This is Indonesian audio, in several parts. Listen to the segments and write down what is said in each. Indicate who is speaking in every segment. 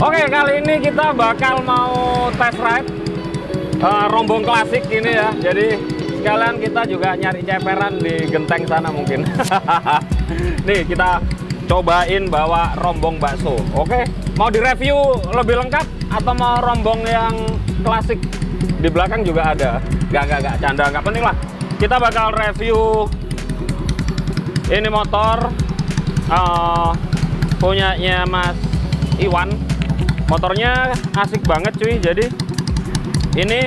Speaker 1: Oke, kali ini kita bakal mau test ride rombong klasik ini ya. Jadi sekalian kita juga nyari ceperan di genteng sana mungkin. Nih kita cobain bawa rombong bakso. Oke, mau direview lebih lengkap atau mau rombong yang klasik? Di belakang juga ada. Gak canda, nggak penting lah. Kita bakal review ini motor punyanya Mas Iwan. Motornya asik banget cuy. Jadi ini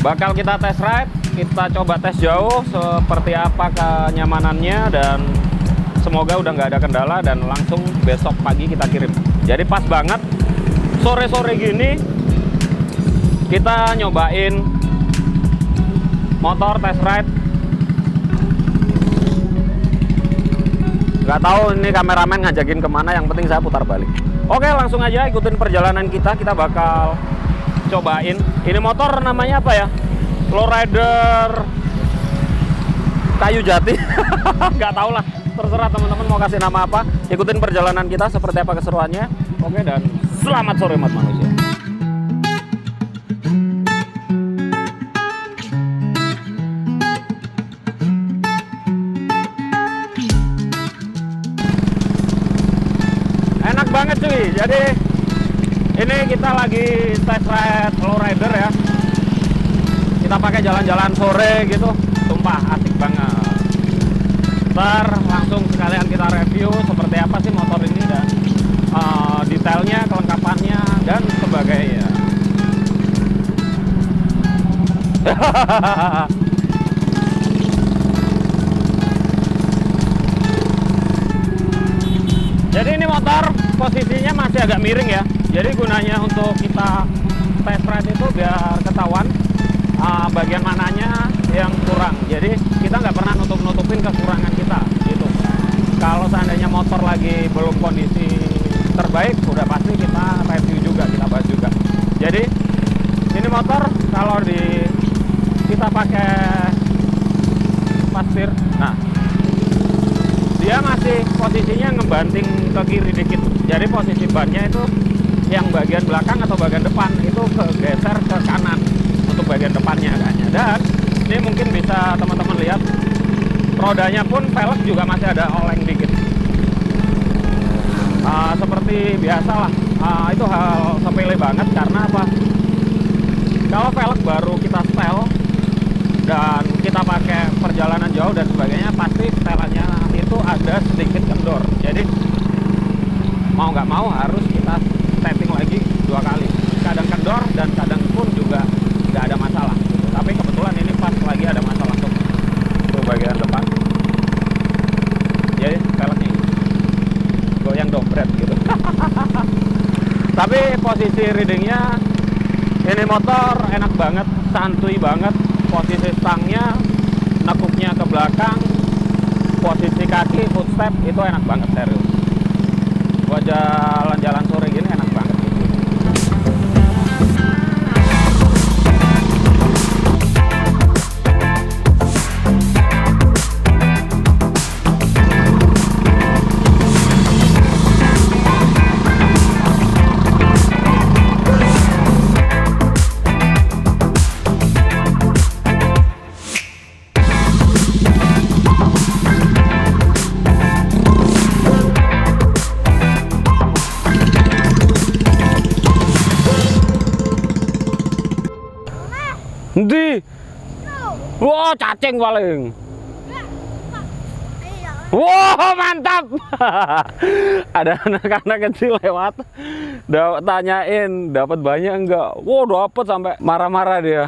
Speaker 1: bakal kita test ride, kita coba tes jauh seperti apa kenyamanannya, dan semoga udah nggak ada kendala dan langsung besok pagi kita kirim. Jadi pas banget sore-sore gini kita nyobain motor test ride. Nggak tahu ini kameramen ngajakin kemana, yang penting saya putar balik. Oke, langsung aja ikutin perjalanan kita. Kita bakal cobain. Ini motor namanya apa ya? Lowrider Kayu Jati. Nggak tahu lah. Terserah teman-teman mau kasih nama apa. Ikutin perjalanan kita seperti apa keseruannya. Oke, dan selamat sore umat manusia. Enak banget cuy. Jadi ini kita lagi test ride lowrider ya. Kita pakai jalan-jalan sore gitu. Sumpah asik banget. Ntar langsung sekalian kita review seperti apa sih motor ini, dan detailnya, kelengkapannya, dan sebagainya. Jadi ini motor posisinya masih agak miring ya. Jadi gunanya untuk kita test ride itu biar ketahuan bagian mananya yang kurang. Jadi kita nggak pernah nutup-nutupin kekurangan kita gitu. Kalau seandainya motor lagi belum kondisi terbaik, udah pasti kita review juga, kita bahas juga. Jadi ini motor kalau kita pakai pasir, nah dia masih posisinya ngebanting ke kiri dikit. Jadi posisi bannya itu yang bagian belakang atau bagian depan itu kegeser ke kanan untuk bagian depannya kayaknya. Dan ini mungkin bisa teman-teman lihat, rodanya pun velg juga masih ada oleng dikit. Seperti biasa lah, itu hal sepele banget. Karena apa? Kalau velg baru kita setel dan kita pakai perjalanan jauh dan sebagainya, pasti setelannya itu ada sedikit kendor. Jadi mau nggak mau harus kita setting lagi 2 kali. Kadang kendor dan kadang pun juga nggak ada masalah gitu. Tapi kebetulan ini pas lagi ada masalah tuh bagian depan. Jadi velgnya goyang dompret gitu. Tapi posisi readingnya ini motor enak banget, santuy banget. Posisi stangnya, nekuknya ke belakang, posisi kaki, footstep itu enak banget, serius. Buat jalan-jalan sore gini enak banget gitu. Di, wah cacing paling. Wah mantap. Ada anak-anak kecil lewat, tanyain dapat banyak enggak. Wah dapat, sampai marah-marah dia.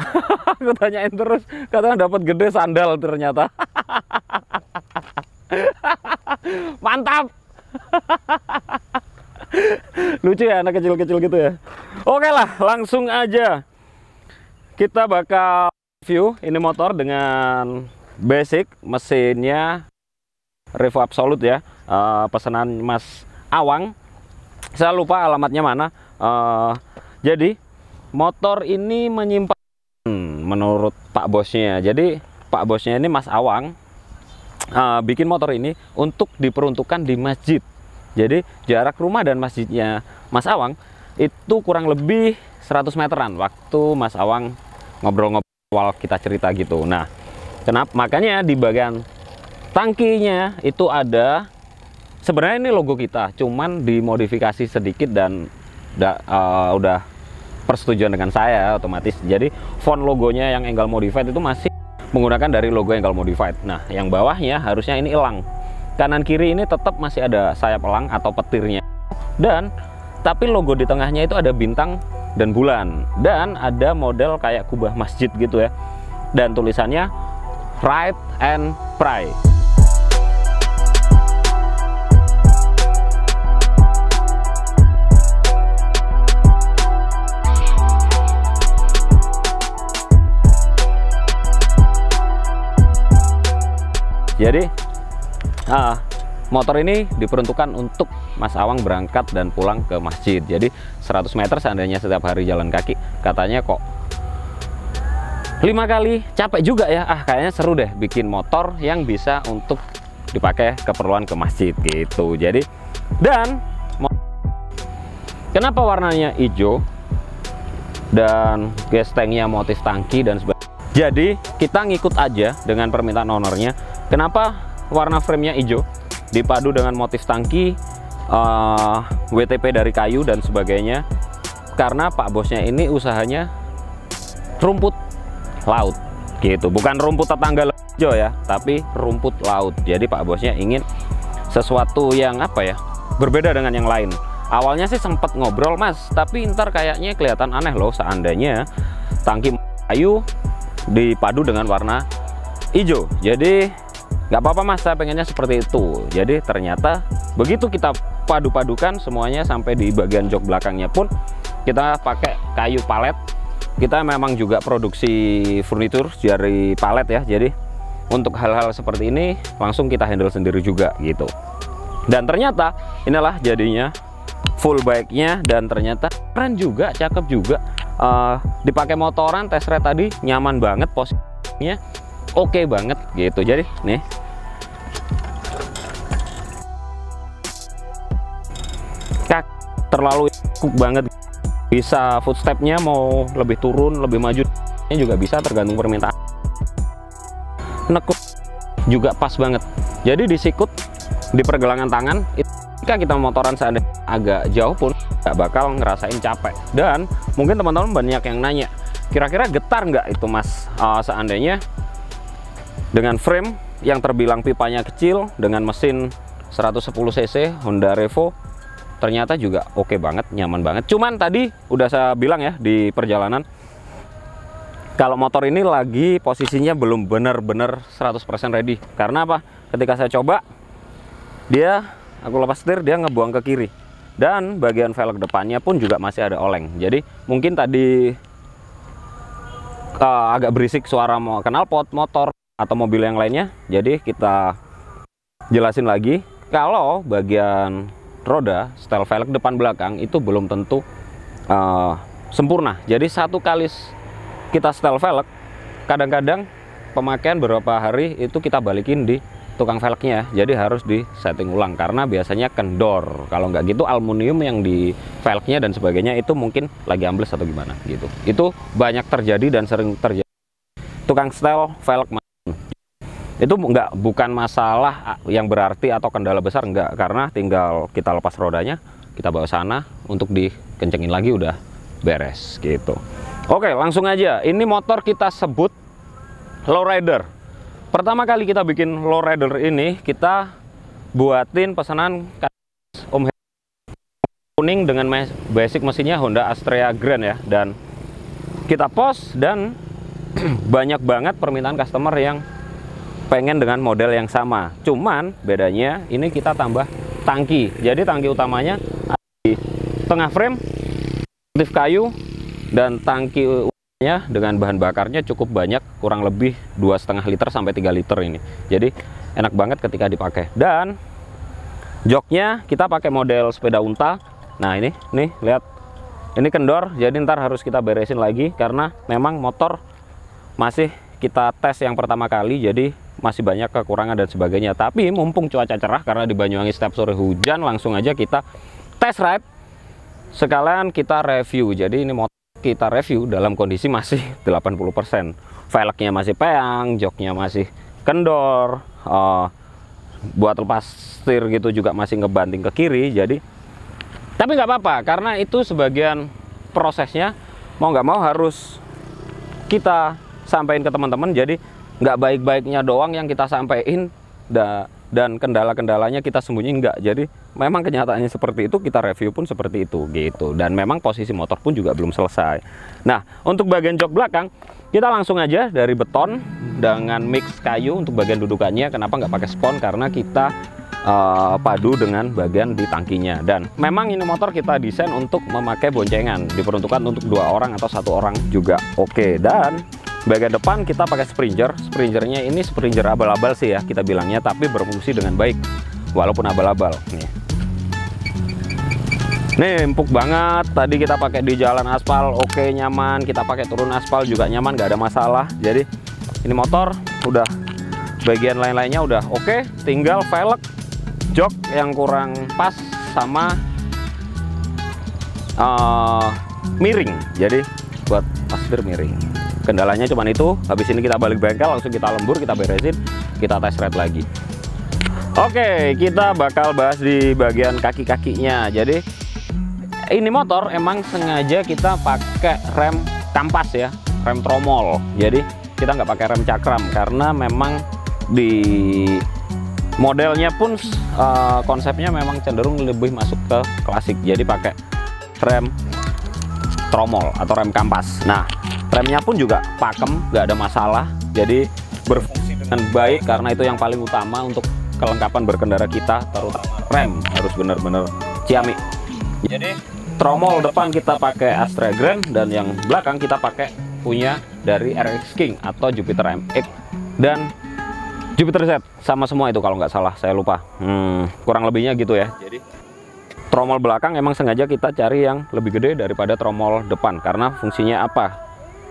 Speaker 1: Aku tanyain terus, katanya dapat gede sandal ternyata. Mantap. Lucu ya anak kecil-kecil gitu ya. Oke lah, langsung aja kita bakal review ini motor dengan basic, mesinnya Revo Absolut ya, pesanan Mas Awang. Saya lupa alamatnya mana. Jadi motor ini menyimpan menurut Pak Bosnya. Jadi Pak Bosnya ini Mas Awang bikin motor ini untuk diperuntukkan di masjid. Jadi jarak rumah dan masjidnya Mas Awang itu kurang lebih 100 meteran waktu Mas Awang ngobrol-ngobrol kita cerita gitu. Nah, kenapa? Makanya di bagian tangkinya itu ada, sebenarnya ini logo kita, cuman dimodifikasi sedikit dan udah persetujuan dengan saya otomatis. Jadi font logonya yang Enggal Modified itu masih menggunakan dari logo Enggal Modified. Nah, yang bawahnya harusnya ini elang. Kanan kiri ini tetap masih ada sayap elang atau petirnya. Dan tapi logo di tengahnya itu ada bintang dan bulan, dan ada model kayak kubah masjid gitu ya, dan tulisannya Ride and Pray. Jadi motor ini diperuntukkan untuk Mas Awang berangkat dan pulang ke masjid. Jadi 100 meter seandainya setiap hari jalan kaki, katanya kok 5 kali capek juga ya. Kayaknya seru deh bikin motor yang bisa untuk dipakai keperluan ke masjid gitu. Jadi, dan kenapa warnanya hijau dan gestengnya motif tangki dan sebagainya. Jadi kita ngikut aja dengan permintaan ownernya. Kenapa warna frame-nya hijau dipadu dengan motif tangki, WTP dari kayu dan sebagainya? Karena Pak bosnya ini usahanya rumput laut gitu, bukan rumput tetangga hijau ya, tapi rumput laut. Jadi Pak bosnya ingin sesuatu yang apa ya, berbeda dengan yang lain. Awalnya sih sempat ngobrol, Mas, tapi ntar kayaknya kelihatan aneh loh seandainya tangki kayu dipadu dengan warna hijau. Jadi nggak apa-apa, Mas, saya pengennya seperti itu. Jadi ternyata begitu kita padu-padukan semuanya sampai di bagian jok belakangnya pun kita pakai kayu palet. Kita memang juga produksi furnitur dari palet ya. Jadi untuk hal-hal seperti ini langsung kita handle sendiri juga gitu. Dan ternyata inilah jadinya full bike-nya, dan ternyata keren juga, cakep juga. Dipakai motoran, test ride tadi nyaman banget, posisinya oke banget gitu. Jadi nih terlalu empuk banget, bisa footstepnya mau lebih turun lebih maju juga bisa, tergantung permintaan. Nekuk juga pas banget. Jadi disikut di pergelangan tangan, ketika kita motoran seandainya agak jauh pun nggak bakal ngerasain capek. Dan mungkin teman-teman banyak yang nanya, kira-kira getar nggak itu, Mas, seandainya dengan frame yang terbilang pipanya kecil dengan mesin 110 cc Honda Revo, ternyata juga oke banget, nyaman banget. Cuman tadi udah saya bilang ya di perjalanan, kalau motor ini lagi posisinya belum bener-bener 100% ready. Karena apa? Ketika saya coba, aku lepas setir, dia ngebuang ke kiri. Dan bagian velg depannya pun juga masih ada oleng. Jadi mungkin tadi agak berisik suara knalpot motor atau mobil yang lainnya. Jadi kita jelasin lagi, kalau bagian roda, setel velg depan belakang itu belum tentu sempurna. Jadi satu kali kita setel velg, kadang-kadang pemakaian beberapa hari itu kita balikin di tukang velgnya. Jadi harus di setting ulang karena biasanya kendor. Kalau nggak gitu aluminium yang di velgnya dan sebagainya itu mungkin lagi ambles atau gimana gitu. Itu banyak terjadi dan sering terjadi. Tukang setel velg itu bukan masalah yang berarti atau kendala besar, enggak, karena tinggal kita lepas rodanya, kita bawa sana untuk dikencengin lagi, udah beres gitu. Oke, langsung aja. Ini motor kita sebut lowrider. Pertama kali kita bikin lowrider ini, kita buatin pesanan Om kuning dengan basic mesinnya Honda Astrea Grand ya, dan kita post dan banyak banget permintaan customer yang pengen dengan model yang sama. Cuman bedanya ini kita tambah tangki. Jadi tangki utamanya ada di tengah frame, motif kayu, dan tangki utamanya dengan bahan bakarnya cukup banyak, kurang lebih 2,5 liter sampai 3 liter ini. Jadi enak banget ketika dipakai. Dan joknya kita pakai model sepeda unta. Nah ini nih lihat, ini kendor, jadi ntar harus kita beresin lagi karena memang motor masih kita tes yang pertama kali, jadi masih banyak kekurangan dan sebagainya. Tapi mumpung cuaca cerah, karena di Banyuwangi setiap sore hujan, langsung aja kita test ride sekalian kita review. Jadi ini motor kita review dalam kondisi masih 80%. Velgnya masih peang, joknya masih kendor, buat lepas setir gitu juga masih ngebanting ke kiri. Jadi tapi nggak apa-apa, karena itu sebagian prosesnya mau nggak mau harus kita sampaikan ke teman-teman. Jadi nggak baik-baiknya doang yang kita sampaikan dan kendala-kendalanya kita sembunyiin, nggak. Jadi memang kenyataannya seperti itu, kita review pun seperti itu gitu. Dan memang posisi motor pun juga belum selesai. Nah, untuk bagian jok belakang kita langsung aja dari beton dengan mix kayu untuk bagian dudukannya. Kenapa nggak pakai spon? Karena kita padu dengan bagian di tangkinya. Dan memang ini motor kita desain untuk memakai boncengan, diperuntukkan untuk 2 orang atau 1 orang juga oke. Dan bagian depan kita pakai springernya ini springer abal-abal sih ya kita bilangnya, tapi berfungsi dengan baik walaupun abal-abal. Nih empuk banget. Tadi kita pakai di jalan aspal oke, nyaman. Kita pakai turun aspal juga nyaman, nggak ada masalah. Jadi ini motor udah bagian lain-lainnya udah oke, tinggal velg, jok yang kurang pas sama miring. Jadi buat pasir miring, kendalanya cuman itu. Habis ini kita balik bengkel, langsung kita lembur, kita beresin, kita test ride lagi. Oke, kita bakal bahas di bagian kaki-kakinya. Jadi ini motor emang sengaja kita pakai rem kampas ya, rem tromol. Jadi kita nggak pakai rem cakram karena memang di modelnya pun konsepnya memang cenderung lebih masuk ke klasik. Jadi pakai rem tromol atau rem kampas. Nah, remnya pun juga pakem, nggak ada masalah. Jadi berfungsi dengan baik, karena itu yang paling utama untuk kelengkapan berkendara kita, terutama rem harus benar-benar ciamik. Jadi tromol depan kita pakai Astra Grand, dan yang belakang kita pakai punya dari RX King atau Jupiter MX dan Jupiter Z, sama semua itu kalau nggak salah, saya lupa. Kurang lebihnya gitu ya. Jadi tromol belakang emang sengaja kita cari yang lebih gede daripada tromol depan, karena fungsinya apa?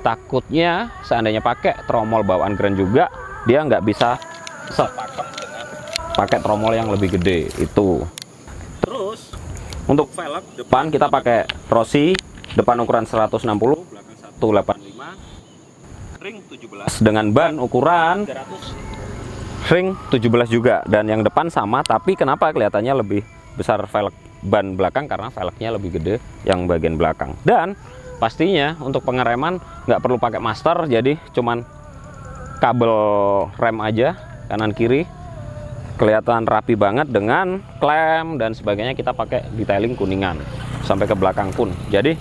Speaker 1: Takutnya seandainya pakai tromol bawaan Grand juga, dia nggak bisa sepakem dengan pakai tromol yang lebih gede itu. Terus untuk velg depan kita pakai Rossi, depan ukuran 160, belakang 185, ring 17 dengan ban ukuran 300. Ring 17 juga, dan yang depan sama, tapi kenapa kelihatannya lebih besar velg ban belakang? Karena velgnya lebih gede yang bagian belakang. Dan pastinya untuk pengereman nggak perlu pakai master, jadi cuman kabel rem aja kanan kiri, kelihatan rapi banget dengan klem dan sebagainya. Kita pakai detailing kuningan sampai ke belakang pun. Jadi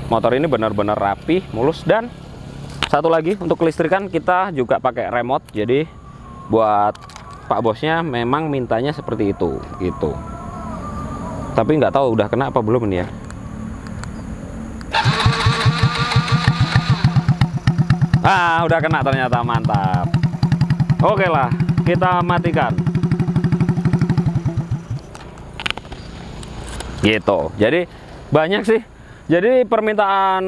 Speaker 1: motor ini benar-benar rapi, mulus. Dan satu lagi untuk kelistrikan kita juga pakai remote. Jadi buat Pak bosnya memang mintanya seperti itu gitu. Tapi nggak tahu udah kena apa belum ini ya. Udah kena ternyata, mantap. Oke lah, kita matikan. Gitu. Jadi banyak sih. Jadi permintaan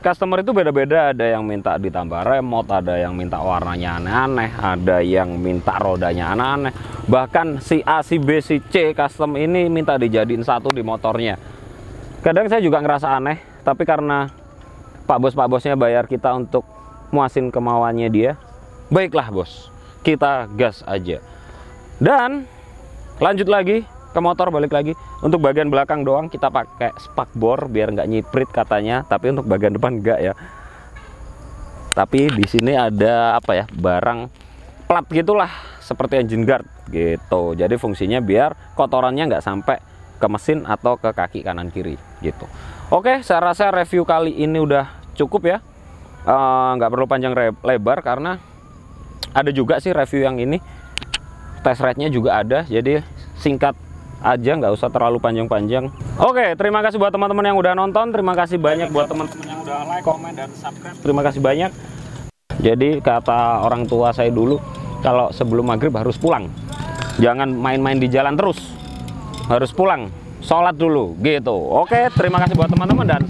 Speaker 1: customer itu beda-beda. Ada yang minta ditambah remote, ada yang minta warnanya aneh-aneh, ada yang minta rodanya aneh-aneh. Bahkan si A, si B, si C custom ini minta dijadiin satu di motornya. Kadang saya juga ngerasa aneh, tapi karena Pak bosnya bayar kita untuk muasin kemauannya dia, baiklah bos, kita gas aja. Dan lanjut lagi ke motor, balik lagi. Untuk bagian belakang doang kita pakai spakbor biar nggak nyiprit katanya, tapi untuk bagian depan enggak ya. Tapi di sini ada apa ya, barang plat gitulah, seperti engine guard gitu. Jadi fungsinya biar kotorannya nggak sampai ke mesin atau ke kaki kanan kiri gitu. Oke, saya rasa review kali ini udah cukup ya. Nggak perlu panjang lebar, karena ada juga sih review yang ini test ride-nya juga ada. Jadi singkat aja, nggak usah terlalu panjang-panjang. Oke, terima kasih buat teman-teman yang udah nonton. Terima kasih banyak buat teman-teman yang udah like, komen, dan subscribe. Terima kasih banyak. Jadi kata orang tua saya dulu, kalau sebelum maghrib harus pulang, jangan main-main di jalan terus, harus pulang, sholat dulu gitu. Oke, terima kasih buat teman-teman dan